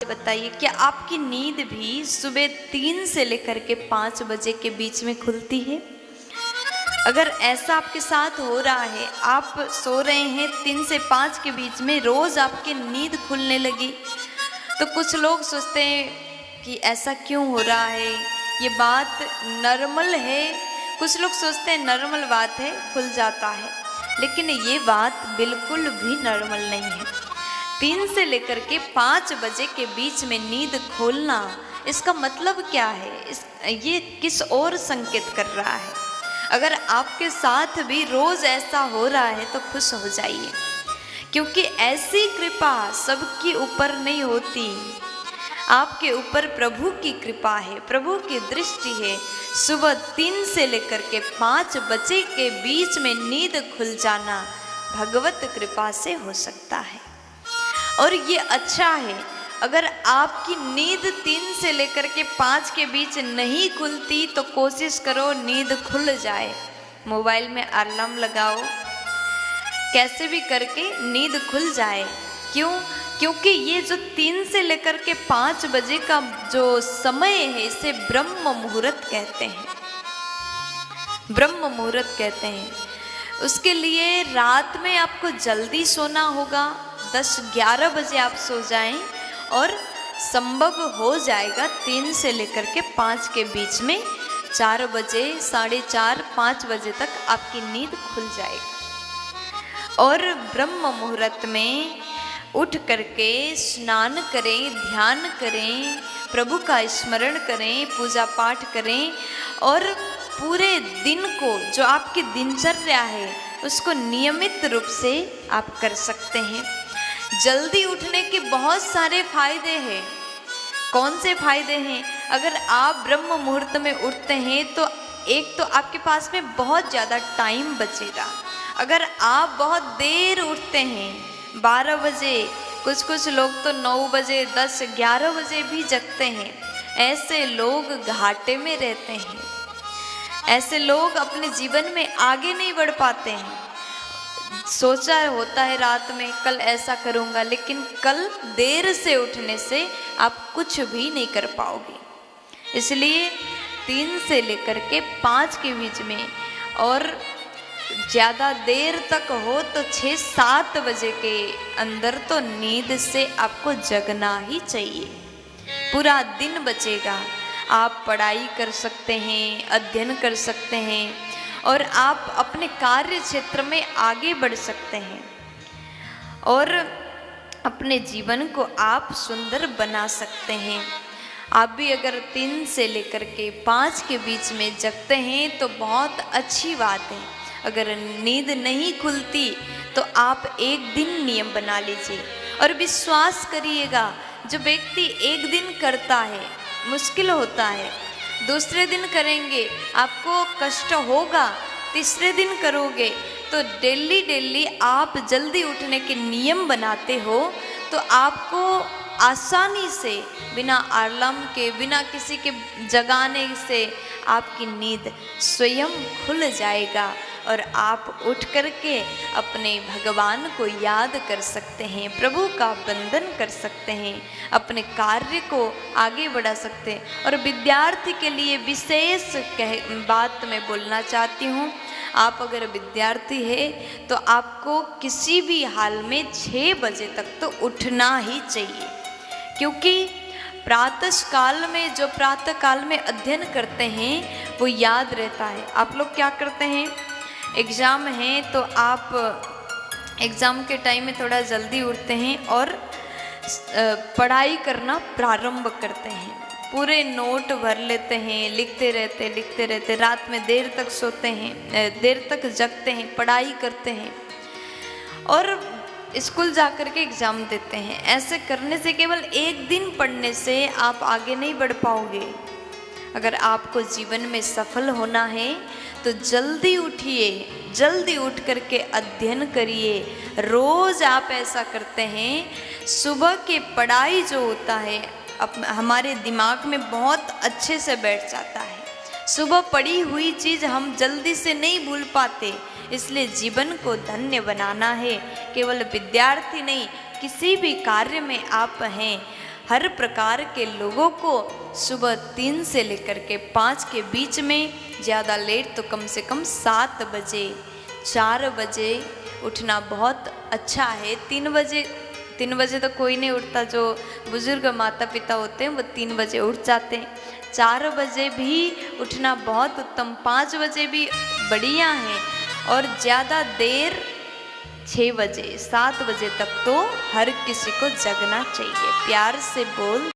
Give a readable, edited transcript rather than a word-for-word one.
बताइए, क्या आपकी नींद भी सुबह 3 से लेकर के 5 बजे के बीच में खुलती है? अगर ऐसा आपके साथ हो रहा है, आप सो रहे हैं 3 से 5 के बीच में, रोज़ आपकी नींद खुलने लगी, तो कुछ लोग सोचते हैं कि ऐसा क्यों हो रहा है, ये बात नॉर्मल है। कुछ लोग सोचते हैं नॉर्मल बात है, खुल जाता है, लेकिन ये बात बिल्कुल भी नॉर्मल नहीं है। 3 से लेकर के 5 बजे के बीच में नींद खोलना, इसका मतलब क्या है? ये किस ओर संकेत कर रहा है? अगर आपके साथ भी रोज़ ऐसा हो रहा है तो खुश हो जाइए, क्योंकि ऐसी कृपा सबके ऊपर नहीं होती। आपके ऊपर प्रभु की कृपा है, प्रभु की दृष्टि है। सुबह 3 से लेकर के 5 बजे के बीच में नींद खुल जाना भगवत कृपा से हो सकता है, और ये अच्छा है। अगर आपकी नींद 3 से लेकर के 5 के बीच नहीं खुलती तो कोशिश करो नींद खुल जाए। मोबाइल में अलार्म लगाओ, कैसे भी करके नींद खुल जाए। क्यों? क्योंकि ये जो 3 से लेकर के 5 बजे का जो समय है, इसे ब्रह्म मुहूर्त कहते हैं। ब्रह्म मुहूर्त कहते हैं। उसके लिए रात में आपको जल्दी सोना होगा, 10-11 बजे आप सो जाएं, और संभव हो जाएगा 3 से लेकर के 5 के बीच में 4 बजे, 4:30, 5 बजे तक आपकी नींद खुल जाएगी। और ब्रह्म मुहूर्त में उठ करके स्नान करें, ध्यान करें, प्रभु का स्मरण करें, पूजा पाठ करें, और पूरे दिन को, जो आपकी दिनचर्या है, उसको नियमित रूप से आप कर सकते हैं। जल्दी उठने के बहुत सारे फायदे हैं। कौन से फायदे हैं? अगर आप ब्रह्म मुहूर्त में उठते हैं तो एक तो आपके पास में बहुत ज़्यादा टाइम बचेगा। अगर आप बहुत देर उठते हैं, 12 बजे, कुछ लोग तो 9 बजे, 10-11 बजे भी जगते हैं, ऐसे लोग घाटे में रहते हैं। ऐसे लोग अपने जीवन में आगे नहीं बढ़ पाते हैं। सोचा होता है रात में कल ऐसा करूँगा, लेकिन कल देर से उठने से आप कुछ भी नहीं कर पाओगे। इसलिए 3 से लेकर के 5 के बीच में, और ज़्यादा देर तक हो तो 6-7 बजे के अंदर तो नींद से आपको जगना ही चाहिए। पूरा दिन बचेगा, आप पढ़ाई कर सकते हैं, अध्ययन कर सकते हैं, और आप अपने कार्य क्षेत्र में आगे बढ़ सकते हैं, और अपने जीवन को आप सुंदर बना सकते हैं। आप भी अगर 3 से लेकर के 5 के बीच में जगते हैं तो बहुत अच्छी बात है। अगर नींद नहीं खुलती तो आप एक दिन नियम बना लीजिए, और विश्वास करिएगा, जो व्यक्ति एक दिन करता है, मुश्किल होता है, दूसरे दिन करेंगे आपको कष्ट होगा, तीसरे दिन करोगे तो डेली आप जल्दी उठने के नियम बनाते हो, तो आपको आसानी से, बिना अलार्म के, बिना किसी के जगाने से, आपकी नींद स्वयं खुल जाएगा, और आप उठ करके अपने भगवान को याद कर सकते हैं, प्रभु का वंदन कर सकते हैं, अपने कार्य को आगे बढ़ा सकते हैं। और विद्यार्थी के लिए विशेष बात मैं बोलना चाहती हूँ। आप अगर विद्यार्थी है तो आपको किसी भी हाल में 6 बजे तक तो उठना ही चाहिए, क्योंकि प्रातः काल में, जो प्रातः काल में अध्ययन करते हैं वो याद रहता है। आप लोग क्या करते हैं, एग्ज़ाम है तो आप एग्ज़ाम के टाइम में थोड़ा जल्दी उठते हैं और पढ़ाई करना प्रारंभ करते हैं, पूरे नोट भर लेते हैं, लिखते रहते, रात में देर तक सोते हैं, देर तक जगते हैं, पढ़ाई करते हैं, और स्कूल जाकर के एग्ज़ाम देते हैं। ऐसे करने से, केवल एक दिन पढ़ने से आप आगे नहीं बढ़ पाओगे। अगर आपको जीवन में सफल होना है तो जल्दी उठिए, जल्दी उठ करके अध्ययन करिए। रोज़ आप ऐसा करते हैं, सुबह के पढ़ाई जो होता है हमारे दिमाग में बहुत अच्छे से बैठ जाता है। सुबह पढ़ी हुई चीज़ हम जल्दी से नहीं भूल पाते, इसलिए जीवन को धन्य बनाना है। केवल विद्यार्थी नहीं, किसी भी कार्य में आप हैं, हर प्रकार के लोगों को सुबह 3 से लेकर के 5 के बीच में, ज़्यादा लेट तो कम से कम 7 बजे, 4 बजे उठना बहुत अच्छा है। 3 बजे तो कोई नहीं उठता, जो बुजुर्ग माता पिता होते हैं वो 3 बजे उठ जाते हैं। 4 बजे भी उठना बहुत उत्तम, 5 बजे भी बढ़िया है, और ज़्यादा देर 6 बजे 7 बजे तक तो हर किसी को जगना चाहिए। प्यार से बोल